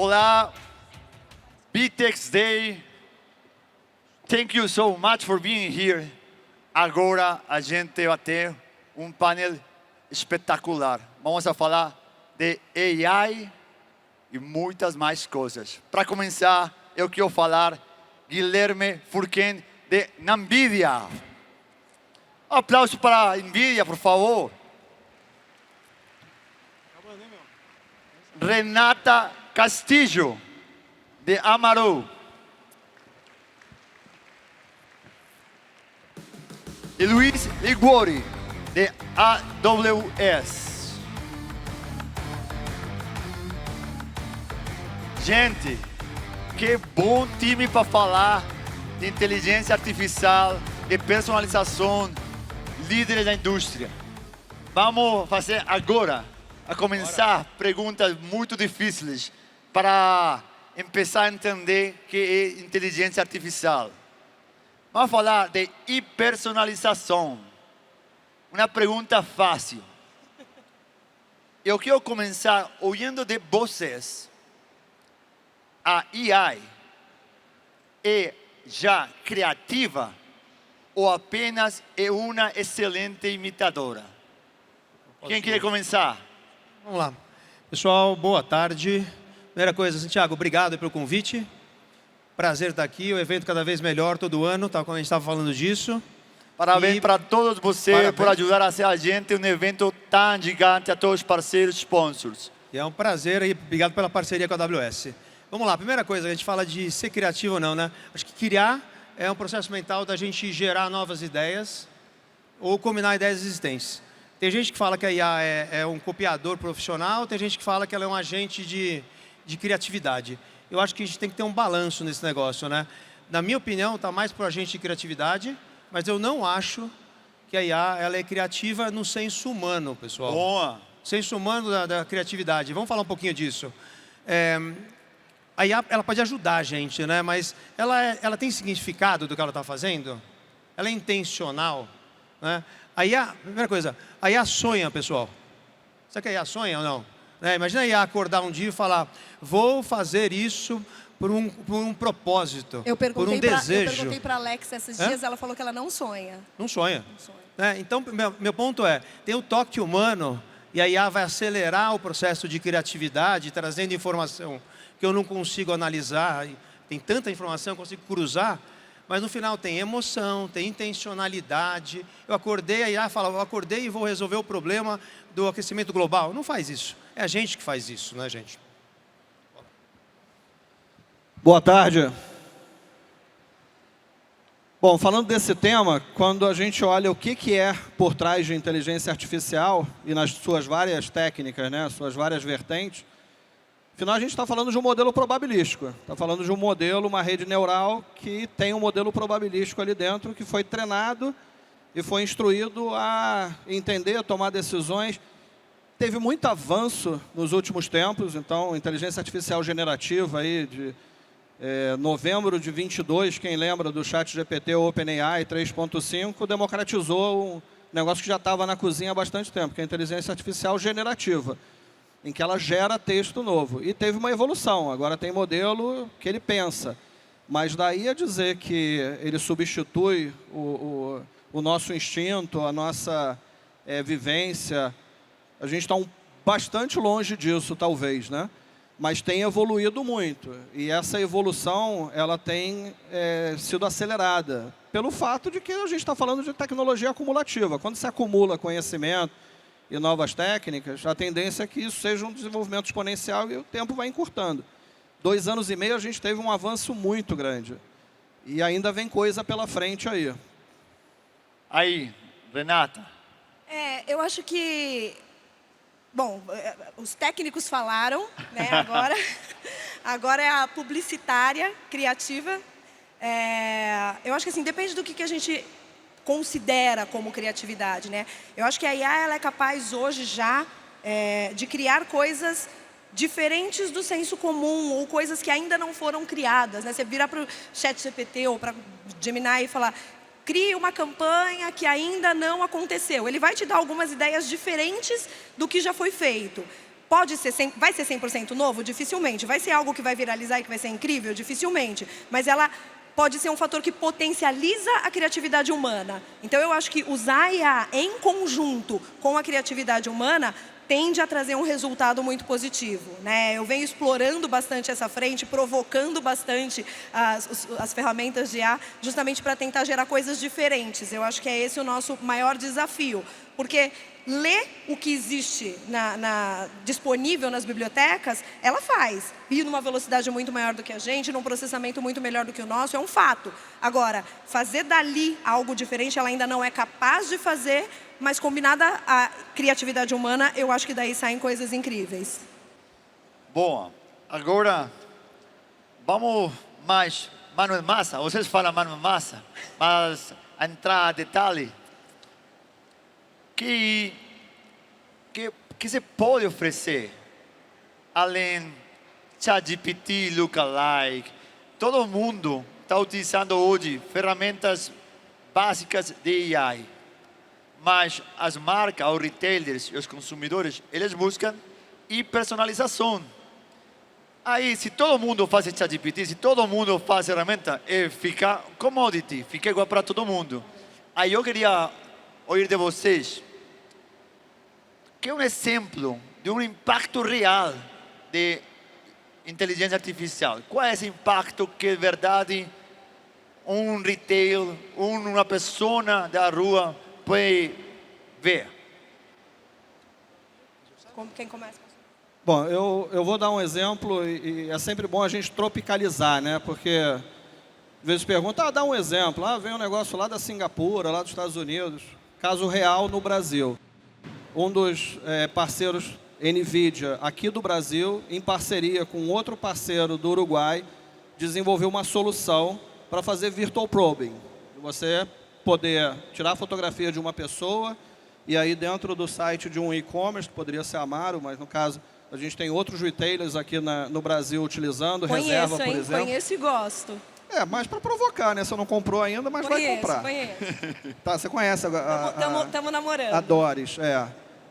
Olá, BTEX Day. Thank you so much for being here. Agora a gente vai ter um painel espetacular. Vamos a falar de AI e muitas mais coisas. Para começar, eu quero falar Guilherme Furquen de NVIDIA. Um aplauso para a NVIDIA, por favor. Renata Castillo, de Amaru. E Luiz Liguori, de AWS. Gente, que bom time para falar de inteligência artificial, de personalização, líderes da indústria. Vamos fazer agora, a começar, perguntas muito difíceis para começar a entender o que é inteligência artificial. Vamos falar de hiperpersonalização. Uma pergunta fácil. Eu quero começar ouvindo de vocês. A AI é já criativa ou apenas é uma excelente imitadora? Quem quer começar? Vamos lá. Pessoal, boa tarde. Primeira coisa, Santiago, obrigado pelo convite. Prazer estar aqui, o evento cada vez melhor todo ano, tal como a gente estava falando disso. Parabéns para todos vocês por ajudar a ser a gente um evento tão gigante, a todos os parceiros sponsors. E é um prazer e obrigado pela parceria com a AWS. Vamos lá, primeira coisa, a gente fala de ser criativo ou não, né? Acho que criar é um processo mental da gente gerar novas ideias ou combinar ideias existentes. Tem gente que fala que a IA é um copiador profissional, tem gente que fala que ela é um agente de criatividade. Eu acho que a gente tem que ter um balanço nesse negócio, né? Na minha opinião, está mais para o agente de criatividade, mas eu não acho que a IA ela é criativa no senso humano, pessoal. Boa! Senso humano da criatividade. Vamos falar um pouquinho disso. A IA ela pode ajudar a gente, né? Mas ela tem significado do que ela está fazendo? Ela é intencional, né? A IA, primeira coisa, a IA sonha, pessoal. Será que a IA sonha ou não? Imagina a IA acordar um dia e falar, vou fazer isso por um propósito, por um desejo. Eu perguntei para a Alexa esses dias, ela falou que ela não sonha. Não sonha. Não sonha. Então, meu ponto é, tem o toque humano e a IA vai acelerar o processo de criatividade, trazendo informação que eu não consigo analisar, tem tanta informação que eu consigo cruzar, mas no final tem emoção, tem intencionalidade. Eu acordei, a IA fala, eu acordei e vou resolver o problema do aquecimento global. Não faz isso. É a gente que faz isso, né, gente? Boa tarde. Bom, falando desse tema, quando a gente olha o que é por trás de inteligência artificial e nas suas várias técnicas, né, suas várias vertentes, afinal a gente está falando de um modelo probabilístico. Está falando de um modelo, uma rede neural que tem um modelo probabilístico ali dentro que foi treinado e foi instruído a entender, tomar decisões. Teve muito avanço nos últimos tempos, então, inteligência artificial generativa aí de novembro de 22, quem lembra do ChatGPT ou OpenAI 3.5, democratizou um negócio que já estava na cozinha há bastante tempo, que é a inteligência artificial generativa, em que ela gera texto novo. E teve uma evolução, agora tem modelo que ele pensa, mas daí a dizer que ele substitui o nosso instinto, a nossa vivência, a gente está bastante longe disso, talvez, né? Mas tem evoluído muito. E essa evolução ela tem sido acelerada pelo fato de que a gente está falando de tecnologia acumulativa. Quando se acumula conhecimento e novas técnicas, a tendência é que isso seja um desenvolvimento exponencial e o tempo vai encurtando. 2 anos e meio a gente teve um avanço muito grande. E ainda vem coisa pela frente aí. Aí, Renata. Eu acho que... Bom, os técnicos falaram, né? Agora é a publicitária, criativa. Eu acho que assim, depende do que a gente considera como criatividade, né? Eu acho que a IA ela é capaz hoje já de criar coisas diferentes do senso comum ou coisas que ainda não foram criadas, né? Você virar para o ChatGPT ou para Gemini e falar, crie uma campanha que ainda não aconteceu. Ele vai te dar algumas ideias diferentes do que já foi feito. vai ser 100% novo? Dificilmente. Vai ser algo que vai viralizar e que vai ser incrível? Dificilmente. Mas ela pode ser um fator que potencializa a criatividade humana. Então, eu acho que usar a IA em conjunto com a criatividade humana tende a trazer um resultado muito positivo, né? Eu venho explorando bastante essa frente, provocando bastante as ferramentas de IA, justamente para tentar gerar coisas diferentes. Eu acho que é esse o nosso maior desafio, porque ler o que existe disponível nas bibliotecas, ela faz. E numa velocidade muito maior do que a gente, num processamento muito melhor do que o nosso, é um fato. Agora, fazer dali algo diferente, ela ainda não é capaz de fazer, mas combinada à criatividade humana, eu acho que daí saem coisas incríveis. Bom, agora vamos mais mano em massa. Vocês falam mano em massa, mas a entrar a detalhe que se pode oferecer além ChatGPT, Lookalike. Todo mundo está utilizando hoje ferramentas básicas de AI. Mas as marcas, os retailers e os consumidores, eles buscam personalização. Aí, se todo mundo faz ChatGPT, se todo mundo faz ferramenta, fica commodity, fica igual para todo mundo. Aí eu queria ouvir de vocês que é um exemplo de um impacto real de inteligência artificial. Qual é esse impacto que, de verdade, um retail, uma pessoa da rua pode ver? Quem começa? Bom, eu vou dar um exemplo e é sempre bom a gente tropicalizar, né? Porque às vezes pergunta, dá um exemplo. Vem um negócio lá da Singapura, lá dos Estados Unidos. Caso real no Brasil. Um dos parceiros NVIDIA aqui do Brasil, em parceria com outro parceiro do Uruguai, desenvolveu uma solução para fazer virtual probing. Você poder tirar a fotografia de uma pessoa e aí dentro do site de um e-commerce, que poderia ser Amaro, mas no caso a gente tem outros retailers aqui no Brasil utilizando, Reserva, por exemplo. Conheço e gosto. Mais para provocar, né? Você não comprou ainda, mas vai comprar. Conheço. Tá, você conhece Estamos namorando. a Doris,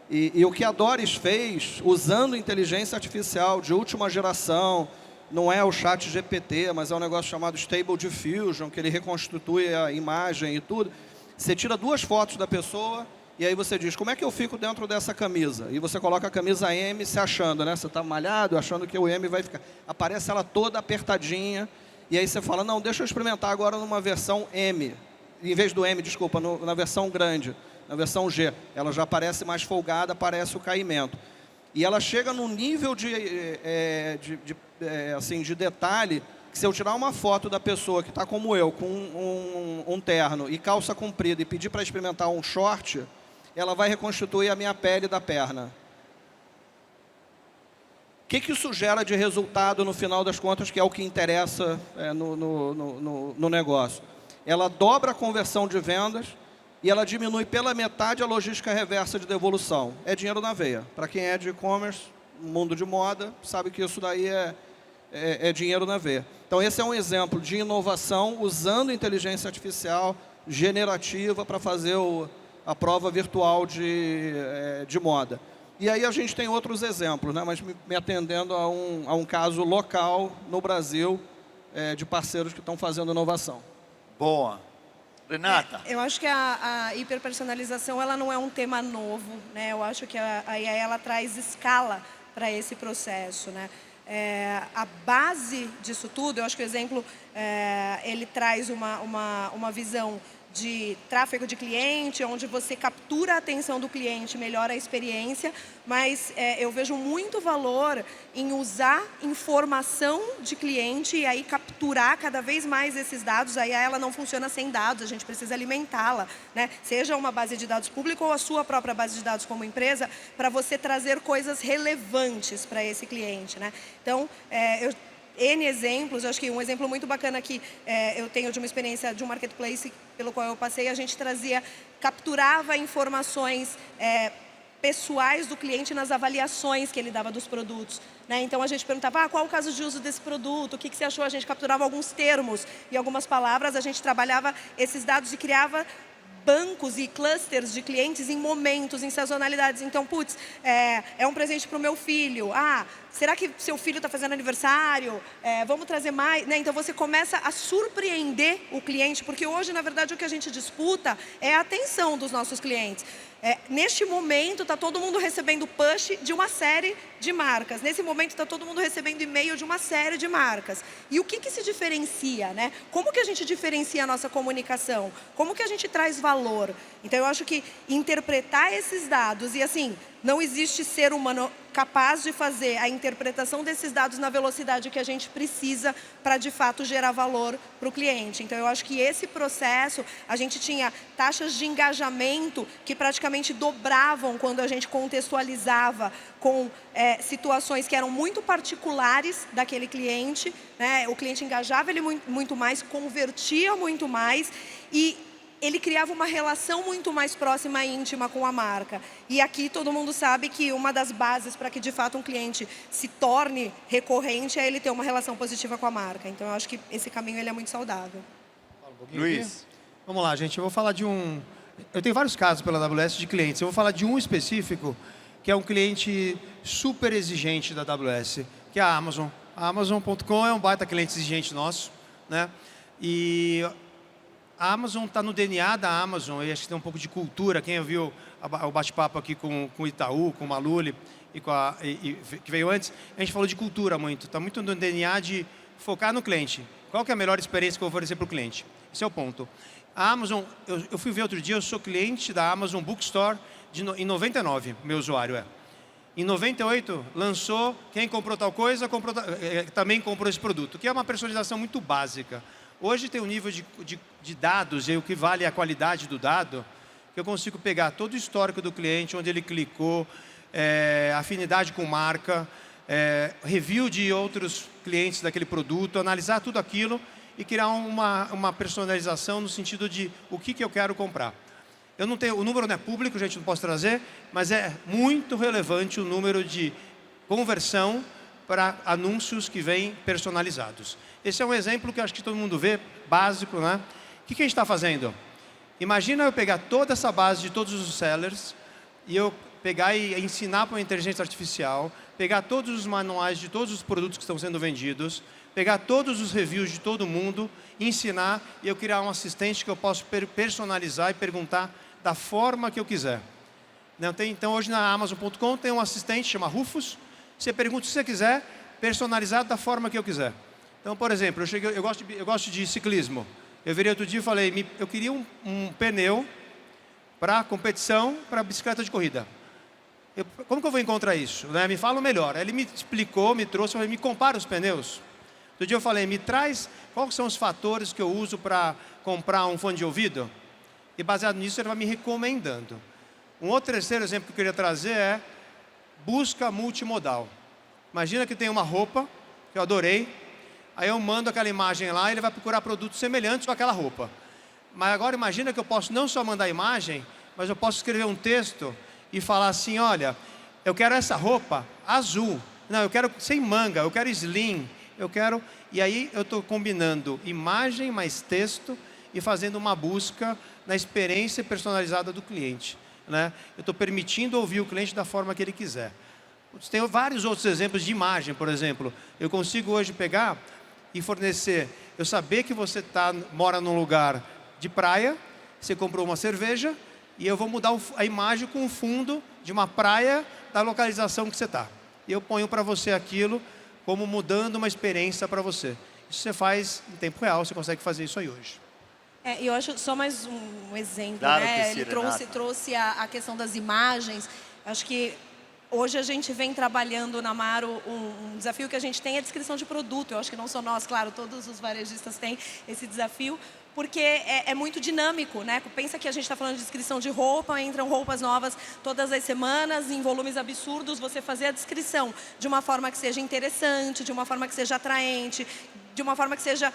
E o que a Doris fez, usando inteligência artificial de última geração, não é o chat GPT, mas é um negócio chamado Stable Diffusion, que ele reconstitui a imagem e tudo. Você tira 2 fotos da pessoa e aí você diz, como é que eu fico dentro dessa camisa? E você coloca a camisa M se achando, né? Você está malhado, achando que o M vai ficar... Aparece ela toda apertadinha, e aí você fala, não, deixa eu experimentar agora numa versão M. Em vez do M, desculpa, na versão grande, na versão G. Ela já aparece mais folgada, aparece o caimento. E ela chega num nível de detalhe, que se eu tirar uma foto da pessoa que está como eu, com um terno e calça comprida, e pedir para experimentar um short, ela vai reconstituir a minha pele da perna. O que isso gera de resultado no final das contas, que é o que interessa no negócio? Ela dobra a conversão de vendas e ela diminui pela metade a logística reversa de devolução. É dinheiro na veia. Para quem é de e-commerce, mundo de moda, sabe que isso daí é dinheiro na veia. Então, esse é um exemplo de inovação usando inteligência artificial generativa para fazer a prova virtual de moda. E aí a gente tem outros exemplos, né? Mas me atendendo a um caso local no Brasil de parceiros que estão fazendo inovação. Boa. Renata. Eu acho que a hiperpersonalização ela não é um tema novo, né? Eu acho que a AI ela traz escala para esse processo, né? A base disso tudo, eu acho que o exemplo ele traz uma visão de tráfego de cliente, onde você captura a atenção do cliente, melhora a experiência, mas eu vejo muito valor em usar informação de cliente e aí capturar cada vez mais esses dados. Aí ela não funciona sem dados, a gente precisa alimentá-la, né? Seja uma base de dados pública ou a sua própria base de dados como empresa, para você trazer coisas relevantes para esse cliente, né? Então, N exemplos, acho que um exemplo muito bacana que eu tenho de uma experiência de um marketplace pelo qual eu passei, a gente capturava informações pessoais do cliente nas avaliações que ele dava dos produtos, né? Então a gente perguntava, qual o caso de uso desse produto, o que você achou? A gente capturava alguns termos e algumas palavras, a gente trabalhava esses dados e criava bancos e clusters de clientes em momentos, em sazonalidades. Então, putz, é um presente para o meu filho. Ah, será que seu filho está fazendo aniversário? Vamos trazer mais? Né? Então, você começa a surpreender o cliente, porque hoje, na verdade, o que a gente disputa é a atenção dos nossos clientes. Neste momento, está todo mundo recebendo push de uma série de marcas. Nesse momento, está todo mundo recebendo e-mail de uma série de marcas. E o que se diferencia, né? Como que a gente diferencia a nossa comunicação? Como que a gente traz valor? Então, eu acho que interpretar esses dados, e assim, não existe ser humano capaz de fazer a interpretação desses dados na velocidade que a gente precisa para, de fato, gerar valor para o cliente. Então, eu acho que esse processo, a gente tinha taxas de engajamento que praticamente dobravam quando a gente contextualizava com situações que eram muito particulares daquele cliente, né? O cliente engajava ele muito mais, convertia muito mais e ele criava uma relação muito mais próxima e íntima com a marca. E aqui todo mundo sabe que uma das bases para que de fato um cliente se torne recorrente é ele ter uma relação positiva com a marca. Então eu acho que esse caminho ele é muito saudável. Luiz. Vamos lá, gente. Eu vou falar de um... Eu tenho vários casos pela AWS de clientes. Eu vou falar de um específico, que é um cliente super exigente da AWS, que é a Amazon. A Amazon.com é um baita cliente exigente nosso, né? E a Amazon está no DNA da Amazon, e acho que tem um pouco de cultura. Quem viu o bate-papo aqui com o Itaú, com o Maluli, que veio antes, a gente falou de cultura muito. Está muito no DNA de focar no cliente. Qual que é a melhor experiência que eu vou oferecer para o cliente? Esse é o ponto. A Amazon, eu fui ver outro dia, eu sou cliente da Amazon Bookstore em 99, meu usuário é. Em 98, lançou, quem comprou tal coisa, também comprou esse produto, que é uma personalização muito básica. Hoje tem um nível de dados, e o que vale é a qualidade do dado, que eu consigo pegar todo o histórico do cliente, onde ele clicou, afinidade com marca, review de outros clientes daquele produto, analisar tudo aquilo e criar uma personalização no sentido de o que eu quero comprar. Eu não tenho, o número não é público, gente, não posso trazer, mas é muito relevante o número de conversão para anúncios que vêm personalizados. Esse é um exemplo que eu acho que todo mundo vê, básico, né? O que a gente está fazendo? Imagina eu pegar toda essa base de todos os sellers e eu pegar e ensinar para a inteligência artificial, pegar todos os manuais de todos os produtos que estão sendo vendidos, pegar todos os reviews de todo mundo, ensinar e eu criar um assistente que eu posso personalizar e perguntar da forma que eu quiser. Então, hoje na Amazon.com tem um assistente, chama Rufus. Você pergunta se você quiser, personalizado da forma que eu quiser. Então, por exemplo, eu gosto de ciclismo. Eu virei outro dia e falei, eu queria um pneu para competição, para bicicleta de corrida. Como que eu vou encontrar isso? Né? Me fala o melhor. Aí ele me explicou, me trouxe, falei, me compara os pneus. Outro dia eu falei, me traz quais são os fatores que eu uso para comprar um fone de ouvido. E baseado nisso, ele vai me recomendando. Um outro terceiro exemplo que eu queria trazer é busca multimodal. Imagina que tem uma roupa, que eu adorei, aí eu mando aquela imagem lá e ele vai procurar produtos semelhantes com aquela roupa. Mas agora imagina que eu posso não só mandar a imagem, mas eu posso escrever um texto e falar assim, olha, eu quero essa roupa azul. Não, eu quero sem manga, eu quero slim, eu quero... E aí eu estou combinando imagem mais texto e fazendo uma busca na experiência personalizada do cliente. Né? Eu estou permitindo ouvir o cliente da forma que ele quiser. Tem vários outros exemplos de imagem, por exemplo. Eu consigo hoje pegar e fornecer, eu saber que você mora num lugar de praia, você comprou uma cerveja, e eu vou mudar a imagem com o fundo de uma praia da localização que você está. E eu ponho para você aquilo como mudando uma experiência para você. Isso você faz em tempo real, você consegue fazer isso aí hoje. Eu acho só mais um exemplo, Claro né? que sim, Ele trouxe a questão das imagens. Acho que hoje a gente vem trabalhando na Maro um desafio que a gente tem é a descrição de produto. Eu acho que não só nós, claro, todos os varejistas têm esse desafio, porque é muito dinâmico, né? Pensa que a gente está falando de descrição de roupa, entram roupas novas todas as semanas, em volumes absurdos, você fazer a descrição de uma forma que seja interessante, de uma forma que seja atraente, de uma forma que seja...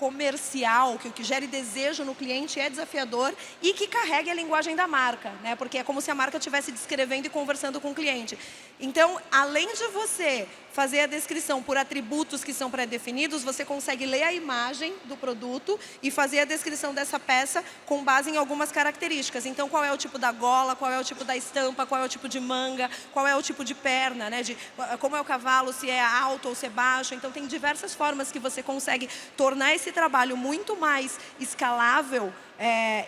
comercial, que o que gere desejo no cliente é desafiador e que carregue a linguagem da marca, né? Porque é como se a marca estivesse descrevendo e conversando com o cliente. Então, além de você fazer a descrição por atributos que são pré-definidos, você consegue ler a imagem do produto e fazer a descrição dessa peça com base em algumas características. Então, qual é o tipo da gola, qual é o tipo da estampa, qual é o tipo de manga, qual é o tipo de perna, né? Como é o cavalo, se é alto ou se é baixo. Então, tem diversas formas que você consegue tornar esse trabalho muito mais escalável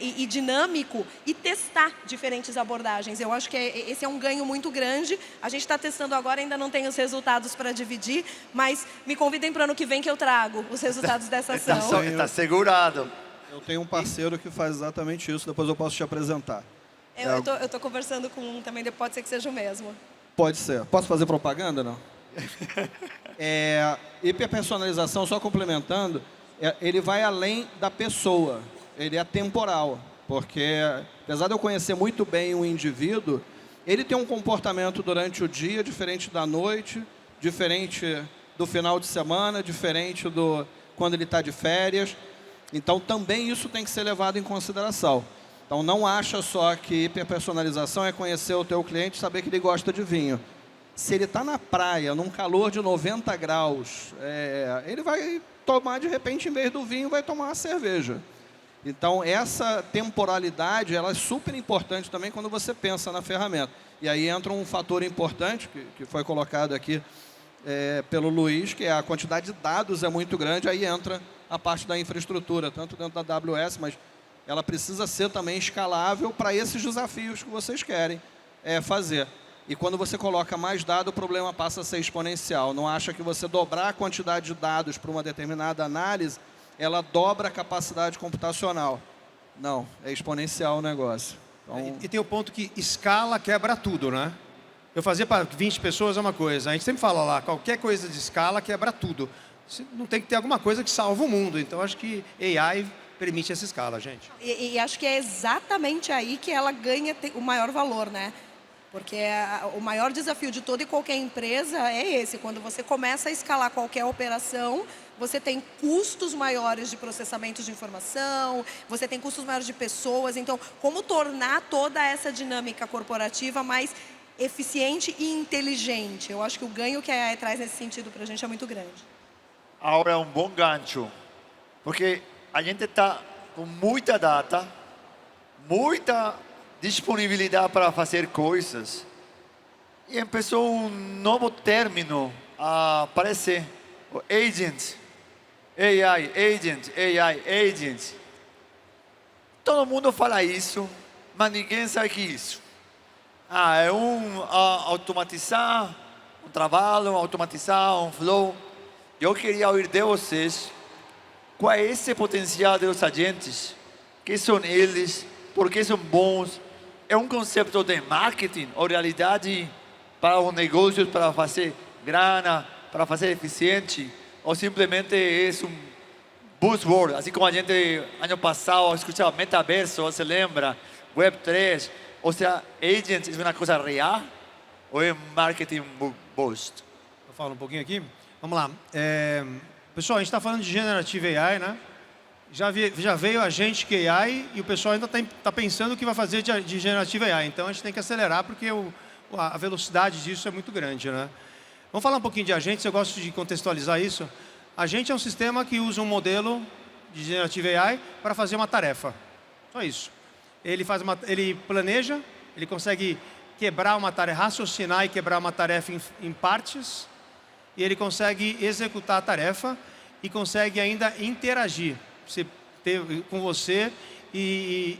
e dinâmico e testar diferentes abordagens. Eu acho que esse é um ganho muito grande. A gente está testando agora, ainda não tem os resultados para dividir, mas me convidem para o ano que vem que eu trago os resultados dessa ação. Está segurado. Eu tenho um parceiro que faz exatamente isso, depois eu posso te apresentar. Eu tô conversando com um também, pode ser que seja o mesmo. Pode ser. Posso fazer propaganda, não? Hiperpersonalização, só complementando, ele vai além da pessoa. Ele é temporal, porque apesar de eu conhecer muito bem um indivíduo, ele tem um comportamento durante o dia diferente da noite, diferente do final de semana, diferente do quando ele está de férias. Então, também isso tem que ser levado em consideração. Então, não acha só que hiperpersonalização é conhecer o teu cliente e saber que ele gosta de vinho. Se ele está na praia, num calor de 90 graus, ele vai tomar, de repente, em vez do vinho, vai tomar uma cerveja. Então, essa temporalidade, ela é super importante também quando você pensa na ferramenta. E aí entra um fator importante, que foi colocado aqui pelo Luiz, que é a quantidade de dados é muito grande, aí entra a parte da infraestrutura, tanto dentro da AWS, mas ela precisa ser também escalável para esses desafios que vocês querem fazer. E quando você coloca mais dados, o problema passa a ser exponencial. Não acha que você dobrar a quantidade de dados para uma determinada análise, ela dobra a capacidade computacional. Não, é exponencial o negócio. Então... E tem o ponto que escala quebra tudo, né? Eu fazer para 20 pessoas é uma coisa. A gente sempre fala lá, qualquer coisa de escala quebra tudo. Não tem que ter alguma coisa que salva o mundo. Então, acho que AI permite essa escala, gente. E acho que é exatamente aí que ela ganha o maior valor, né? Porque o maior desafio de toda e qualquer empresa é esse. Quando você começa a escalar qualquer operação, você tem custos maiores de processamento de informação, você tem custos maiores de pessoas. Então, como tornar toda essa dinâmica corporativa mais eficiente e inteligente? Eu acho que o ganho que a AI traz nesse sentido para a gente é muito grande. Agora é um bom gancho, porque a gente está com muita data, muita disponibilidade para fazer coisas. E começou um novo término a aparecer, o agent, agent. Todo mundo fala isso, mas ninguém sabe o que é isso. É automatizar um trabalho, automatizar um flow. Eu queria ouvir de vocês qual é esse potencial dos agentes, quem são eles, por que são bons. É um conceito de marketing ou realidade para os negócios, para fazer grana, para fazer eficiente, ou simplesmente é um buzzword, assim como a gente ano passado escutava metaverso, você lembra, Web3, ou seja, agents é uma coisa real ou é marketing boost? Eu falo um pouquinho aqui. Vamos lá. Pessoal, a gente está falando de Generative AI, né? Já veio a gente que AI e o pessoal ainda está pensando o que vai fazer de Generative AI. Então, a gente tem que acelerar porque a velocidade disso é muito grande, né? Vamos falar um pouquinho de agentes, eu gosto de contextualizar isso. Agente é um sistema que usa um modelo de Generative AI para fazer uma tarefa. Só isso. Ele planeja, ele consegue quebrar uma tarefa, raciocinar e quebrar uma tarefa em partes, e ele consegue executar a tarefa e consegue ainda interagir com você e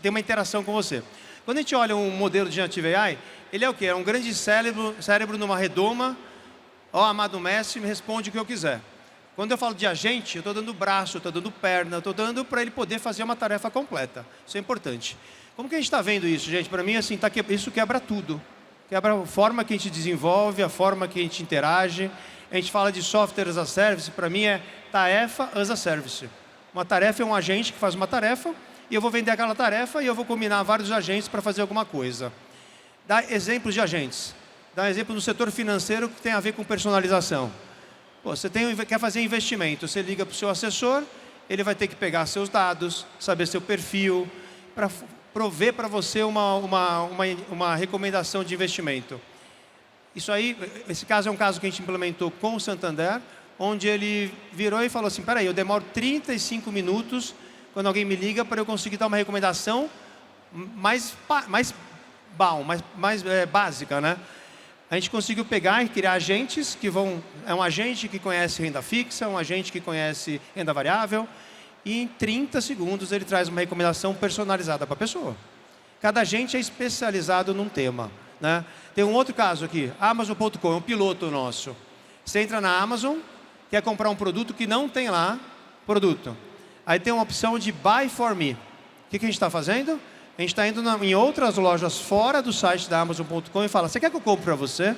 ter uma interação com você. Quando a gente olha um modelo de Generative AI, ele é o quê? É um grande cérebro numa redoma. Amado mestre, me responde o que eu quiser. Quando eu falo de agente, eu estou dando braço, eu estou dando perna, eu estou dando para ele poder fazer uma tarefa completa. Isso é importante. Como que a gente está vendo isso, gente? Para mim, assim, isso quebra tudo. Quebra a forma que a gente desenvolve, a forma que a gente interage. A gente fala de software as a service, para mim é tarefa as a service. Uma tarefa é um agente que faz uma tarefa, e eu vou vender aquela tarefa e eu vou combinar vários agentes para fazer alguma coisa. Dá exemplos de agentes. Dá exemplo no setor financeiro que tem a ver com personalização. Pô, você quer fazer investimento, você liga para o seu assessor, ele vai ter que pegar seus dados, saber seu perfil, para prover para você uma recomendação de investimento. Isso aí, esse caso é um caso que a gente implementou com o Santander, onde ele virou e falou assim, peraí, eu demoro 35 minutos quando alguém me liga para eu conseguir dar uma recomendação mais básica, né? A gente conseguiu pegar e criar agentes que vão... É um agente que conhece renda fixa, um agente que conhece renda variável, e em 30 segundos ele traz uma recomendação personalizada para a pessoa. Cada agente é especializado num tema, né? Tem um outro caso aqui, Amazon.com, é um piloto nosso. Você entra na Amazon, quer comprar um produto que não tem lá, produto. Aí tem uma opção de Buy for Me. O que a gente está fazendo? A gente está indo em outras lojas fora do site da Amazon.com e fala, você quer que eu compre para você?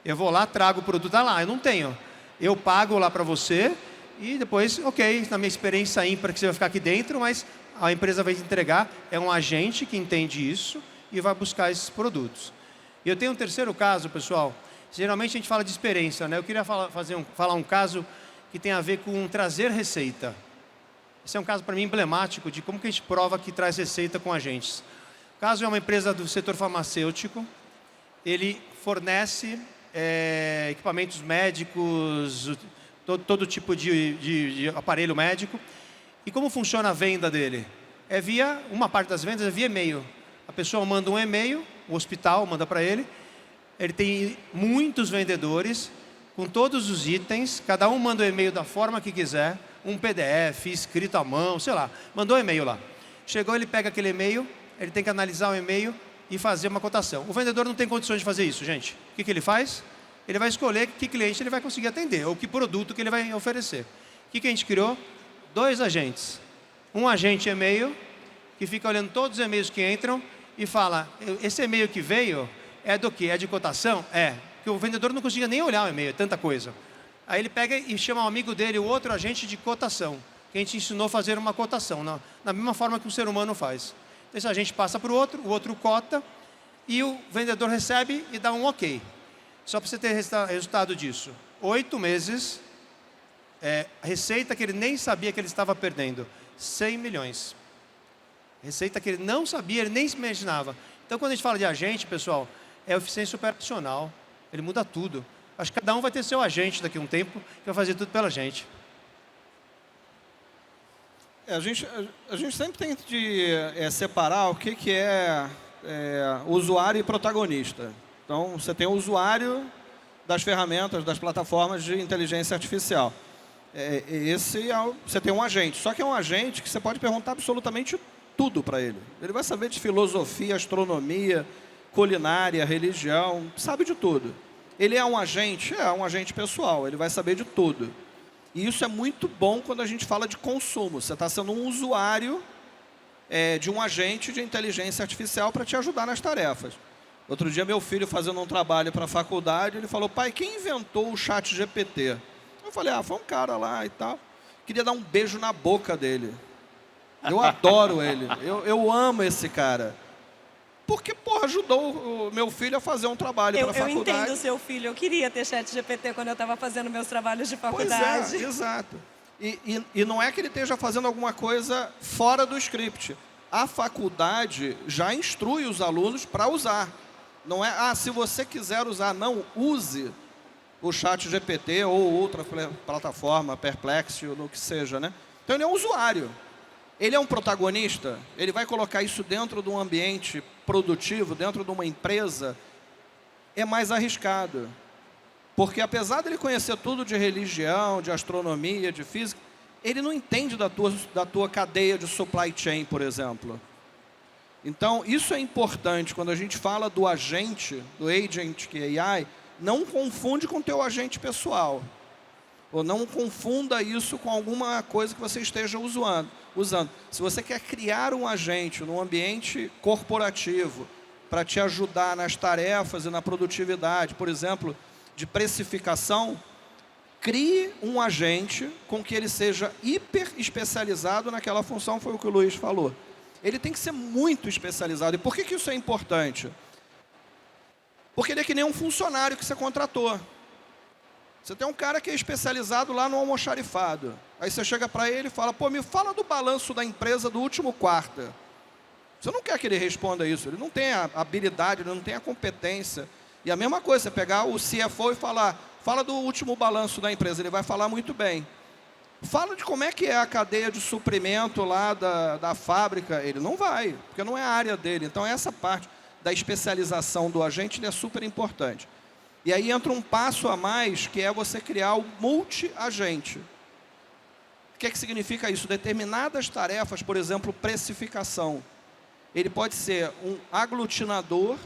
Eu vou lá, trago o produto, lá, eu não tenho. Eu pago lá para você e depois, ok, na minha experiência ímpar que você vai ficar aqui dentro, mas a empresa vai te entregar, é um agente que entende isso e vai buscar esses produtos. E eu tenho um terceiro caso, pessoal. Geralmente a gente fala de experiência, né? Eu queria falar um caso que tem a ver com trazer receita. Esse é um caso para mim emblemático de como que a gente prova que traz receita com agentes. O caso é uma empresa do setor farmacêutico. Ele fornece equipamentos médicos, todo tipo de aparelho médico. E como funciona a venda dele? Uma parte das vendas é via e-mail. A pessoa manda um e-mail, o hospital manda para ele. Ele tem muitos vendedores com todos os itens. Cada um manda o e-mail da forma que quiser. Um PDF, escrito à mão, sei lá. Mandou um e-mail lá. Chegou, ele pega aquele e-mail, ele tem que analisar o e-mail e fazer uma cotação. O vendedor não tem condições de fazer isso, gente. O que ele faz? Ele vai escolher que cliente ele vai conseguir atender, ou que produto que ele vai oferecer. O que a gente criou? 2 agentes. Um agente e-mail, que fica olhando todos os e-mails que entram e fala, esse e-mail que veio é do quê? É de cotação? É. Porque o vendedor não conseguia nem olhar o e-mail, é tanta coisa. Aí ele pega e chama um amigo dele, o outro agente de cotação, que a gente ensinou a fazer uma cotação, na mesma forma que um ser humano faz. Então, esse agente passa para o outro cota, e o vendedor recebe e dá um ok. Só para você ter resultado disso. 8 meses, receita que ele nem sabia que ele estava perdendo. 100 milhões. Receita que ele não sabia, ele nem se imaginava. Então, quando a gente fala de agente, pessoal, é eficiência operacional. Ele muda tudo. Acho que cada um vai ter seu agente daqui a um tempo, que vai fazer tudo pela gente. A gente sempre tem de separar o que é usuário e protagonista. Então, você tem o usuário das ferramentas, das plataformas de inteligência artificial. Você tem um agente, só que é um agente que você pode perguntar absolutamente tudo para ele. Ele vai saber de filosofia, astronomia, culinária, religião, sabe de tudo. Ele é um agente pessoal, ele vai saber de tudo. E isso é muito bom quando a gente fala de consumo. Você está sendo um usuário de um agente de inteligência artificial para te ajudar nas tarefas. Outro dia, meu filho fazendo um trabalho para a faculdade, ele falou, pai, quem inventou o ChatGPT? Eu falei, foi um cara lá e tal. Queria dar um beijo na boca dele. Eu adoro ele, eu amo esse cara. Porque, ajudou o meu filho a fazer um trabalho para a faculdade. Eu entendo o seu filho. Eu queria ter ChatGPT quando eu estava fazendo meus trabalhos de faculdade. Pois é, exato. E não é que ele esteja fazendo alguma coisa fora do script. A faculdade já instrui os alunos para usar. Não é, se você quiser usar, não, use o ChatGPT ou outra plataforma, Perplexity, ou no que seja, né? Então, ele é um usuário. Ele é um protagonista, ele vai colocar isso dentro de um ambiente produtivo, dentro de uma empresa, é mais arriscado. Porque apesar dele conhecer tudo de religião, de astronomia, de física, ele não entende da tua cadeia de supply chain, por exemplo. Então, isso é importante, quando a gente fala do agente, do agent que é AI, não confunde com o teu agente pessoal. Ou não confunda isso com alguma coisa que você esteja usando. Se você quer criar um agente num ambiente corporativo para te ajudar nas tarefas e na produtividade, por exemplo, de precificação, crie um agente com que ele seja hiper especializado naquela função, foi o que o Luiz falou. Ele tem que ser muito especializado. E por que isso é importante? Porque ele é que nem um funcionário que você contratou. Você tem um cara que é especializado lá no almoxarifado. Aí você chega para ele e fala, pô, me fala do balanço da empresa do último quarto. Você não quer que ele responda isso, ele não tem a habilidade, ele não tem a competência. E a mesma coisa, você pegar o CFO e falar, fala do último balanço da empresa, ele vai falar muito bem. Fala de como é que é a cadeia de suprimento lá da fábrica, ele não vai, porque não é a área dele. Então essa parte da especialização do agente ele é super importante. E aí entra um passo a mais, que é você criar o multi-agente. O que é que significa isso? Determinadas tarefas, por exemplo, precificação. Ele pode ser um aglutinador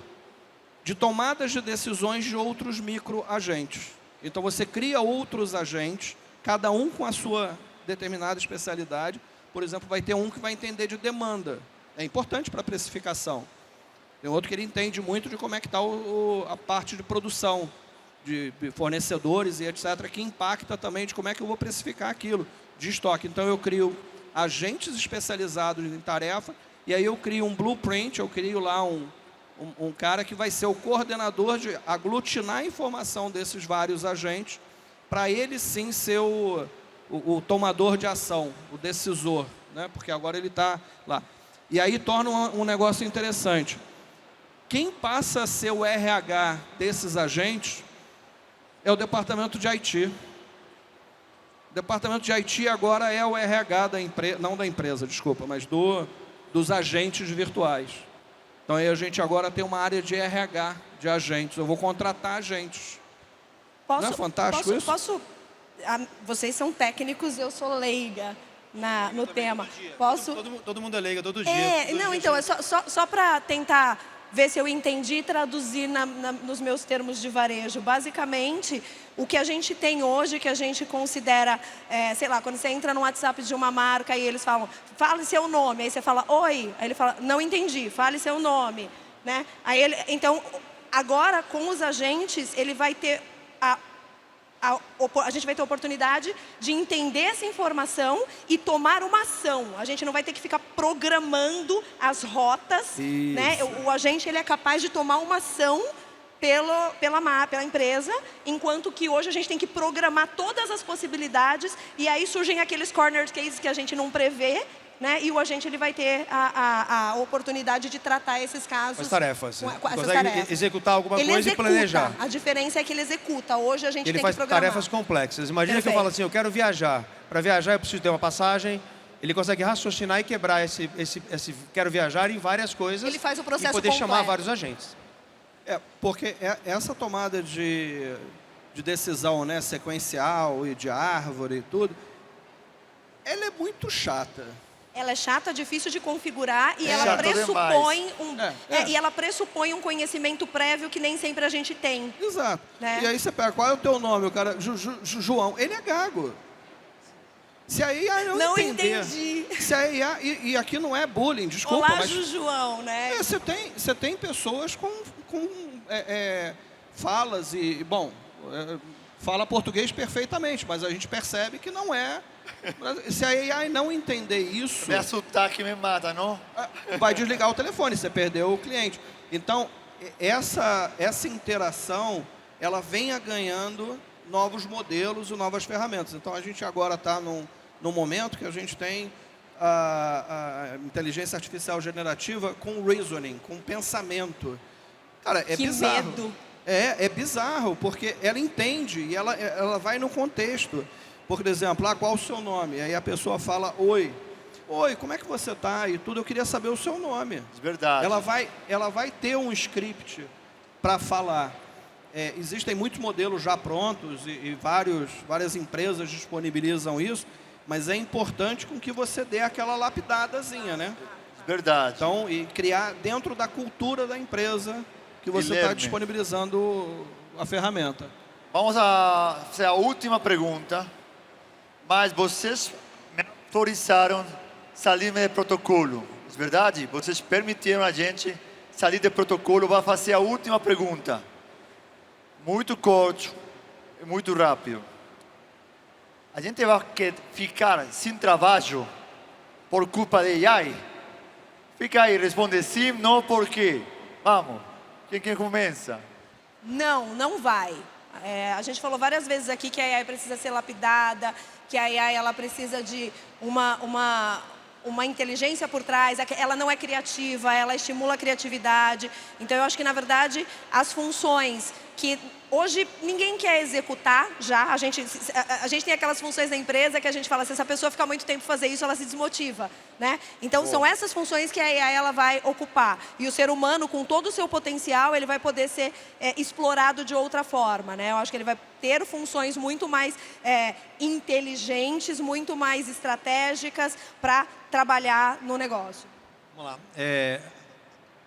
de tomadas de decisões de outros microagentes. Então você cria outros agentes, cada um com a sua determinada especialidade. Por exemplo, vai ter um que vai entender de demanda. É importante para a precificação. Tem outro que ele entende muito de como é que está a parte de produção, de fornecedores e etc., que impacta também de como é que eu vou precificar aquilo, de estoque. Então eu crio agentes especializados em tarefa, e aí eu crio um blueprint, eu crio lá um cara que vai ser o coordenador de aglutinar a informação desses vários agentes, para ele sim ser o tomador de ação, o decisor, né? Porque agora ele está lá. E aí torna um negócio interessante. Quem passa a ser o RH desses agentes é o departamento de IT. O departamento de IT agora é o RH da empresa, não da empresa, desculpa, mas dos agentes virtuais. Então aí a gente agora tem uma área de RH de agentes. Eu vou contratar agentes. Não é fantástico isso? Vocês são técnicos, eu sou leiga no tema. Posso? Todo mundo é leigo, todo dia. Não, então, é só para tentar ver se eu entendi e traduzir nos meus termos de varejo. Basicamente, o que a gente tem hoje, que a gente considera, sei lá, quando você entra no WhatsApp de uma marca e eles falam, fale seu nome, aí você fala, oi, aí ele fala, não entendi, fale seu nome, né? Então, agora, com os agentes, ele vai ter a gente vai ter a oportunidade de entender essa informação e tomar uma ação. A gente não vai ter que ficar programando as rotas, né? O agente ele é capaz de tomar uma ação pela empresa, enquanto que hoje a gente tem que programar todas as possibilidades e aí surgem aqueles corner cases que a gente não prevê, né? E o agente ele vai ter a oportunidade de tratar esses casos. As tarefas. Essas Consegue tarefas. executar alguma Ele coisa executa. e planejar. A diferença é que ele executa. Hoje a gente Ele tem faz que programar. tarefas complexas. Imagina que eu falo assim, eu quero viajar. Para viajar eu preciso ter uma passagem. Ele consegue raciocinar e quebrar esse quero viajar em várias coisas. Ele faz o processo e poder completo. chamar vários agentes. Porque essa tomada de decisão, né, sequencial e de árvore e tudo, ela é muito chata. Ela é chata, difícil de configurar e ela Chato pressupõe demais. e ela pressupõe um conhecimento prévio que nem sempre a gente tem. Exato. Né? E aí você pega, qual é o teu nome? O cara, João, ele é gago. Se a IA não entender, entendi. Se a IA, e aqui não é bullying, desculpa, Olá, mas João, né? você tem pessoas com falas e, bom, fala português perfeitamente, mas a gente percebe que não é. Se a AI não entender isso, Meu sotaque me mata, não? vai desligar o telefone, você perdeu o cliente. Então, essa interação, ela vem ganhando novos modelos e novas ferramentas. Então, a gente agora está num momento que a gente tem a inteligência artificial generativa com reasoning, com pensamento. Cara, é Que bizarro. medo. É bizarro, porque ela entende e ela vai no contexto. Por exemplo, qual o seu nome? Aí a pessoa fala, oi. Oi, como é que você está? E tudo, eu queria saber o seu nome. Verdade. Ela vai ter um script para falar. Existem muitos modelos já prontos e várias empresas disponibilizam isso, mas é importante com que você dê aquela lapidadazinha, né? Verdade. Então, e criar dentro da cultura da empresa que você está Guilherme. disponibilizando a ferramenta. Vamos a fazer a última pergunta. Mas vocês me autorizaram sair do protocolo. É verdade? Vocês permitiram a gente sair do protocolo. Vou fazer a última pergunta. Muito curto e muito rápido. A gente vai ficar sem trabalho por culpa da AI? Fica aí, responde sim, não, por quê? Vamos. Quem começa? Não vai. A gente falou várias vezes aqui que a AI precisa ser lapidada, que a AI ela precisa de uma inteligência por trás, ela não é criativa, ela estimula a criatividade. Então, eu acho que, na verdade, as funções que hoje ninguém quer executar já, a gente tem aquelas funções da empresa que a gente fala, se essa pessoa ficar muito tempo fazer isso, ela se desmotiva, né? Então, são essas funções que a AI ela vai ocupar. E o ser humano, com todo o seu potencial, ele vai poder ser explorado de outra forma, né? Eu acho que ele vai ter funções muito mais inteligentes, muito mais estratégicas para trabalhar no negócio. Vamos lá.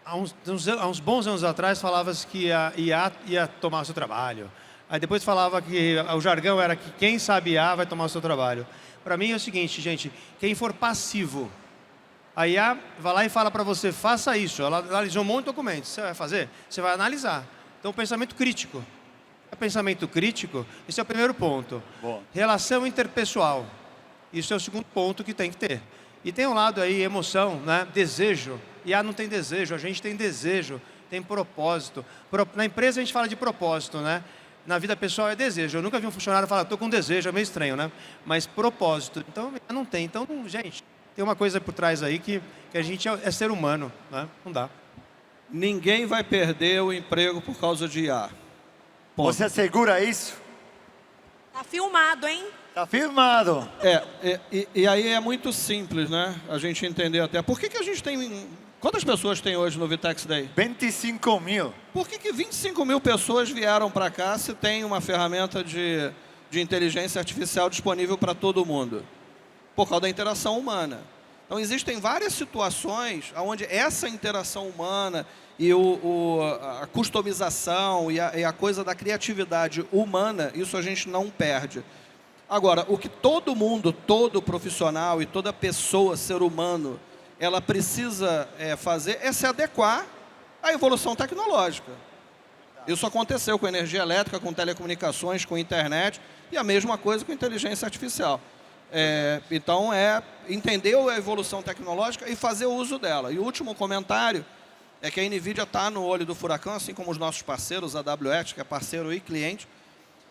Há uns bons anos atrás falava-se que a IA ia tomar o seu trabalho. Aí depois falava que o jargão era que quem sabe IA vai tomar o seu trabalho. Para mim é o seguinte, gente, quem for passivo, a IA vai lá e fala para você, faça isso. Ela analisou um monte de documentos. Você vai fazer? Você vai analisar. Então, pensamento crítico. Pensamento crítico, esse é o primeiro ponto. Boa. Relação interpessoal. Isso é o segundo ponto que tem que ter. E tem um lado aí, emoção, né? Desejo. E não tem desejo, a gente tem desejo, tem propósito. Na empresa a gente fala de propósito, né? Na vida pessoal é desejo. Eu nunca vi um funcionário falar, estou com desejo, é meio estranho, né? Mas propósito, então não tem. Então, gente, tem uma coisa por trás aí que a gente é ser humano, né? Não dá. Ninguém vai perder o emprego por causa de IA. Ponto. Você assegura isso? Tá filmado, hein? Tá firmado. E aí é muito simples, né? A gente entender até. Por que a gente tem... Quantas pessoas tem hoje no Vitex Day? 25 mil. Por que 25 mil pessoas vieram para cá se tem uma ferramenta de inteligência artificial disponível para todo mundo? Por causa da interação humana. Então, existem várias situações onde essa interação humana e a customização e a coisa da criatividade humana, isso a gente não perde. Agora, o que todo mundo, todo profissional e toda pessoa, ser humano, ela precisa fazer é se adequar à evolução tecnológica. Isso aconteceu com energia elétrica, com telecomunicações, com internet e a mesma coisa com inteligência artificial. Então, entender a evolução tecnológica e fazer o uso dela. E o último comentário é que a NVIDIA está no olho do furacão, assim como os nossos parceiros, a AWS, que é parceiro e cliente,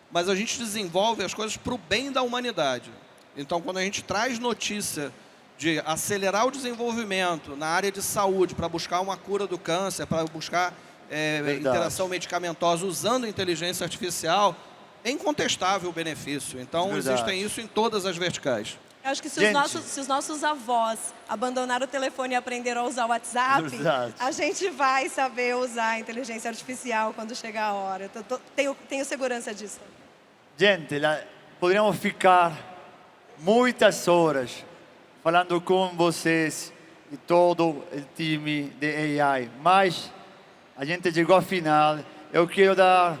mas a gente desenvolve as coisas para o bem da humanidade. Então, quando a gente traz notícia de acelerar o desenvolvimento na área de saúde para buscar uma cura do câncer, para buscar interação medicamentosa usando inteligência artificial, é incontestável o benefício. Então, existem isso em todas as verticais. Eu acho que se os nossos avós abandonaram o telefone e aprenderam a usar o WhatsApp, a gente vai saber usar a inteligência artificial quando chegar a hora. Tenho segurança disso. Gente, poderíamos ficar muitas horas falando com vocês e todo o time de AI, mas a gente chegou ao final. Eu quero dar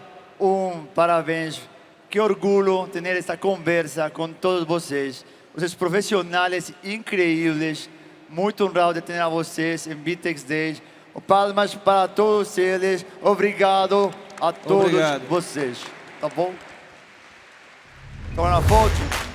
parabéns. Que orgulho ter essa conversa com todos vocês. Vocês profissionais incríveis. Muito honrado de ter a vocês em Vitex Day. Palmas para todos eles. Obrigado a todos vocês. Tá bom? Toma uma foto.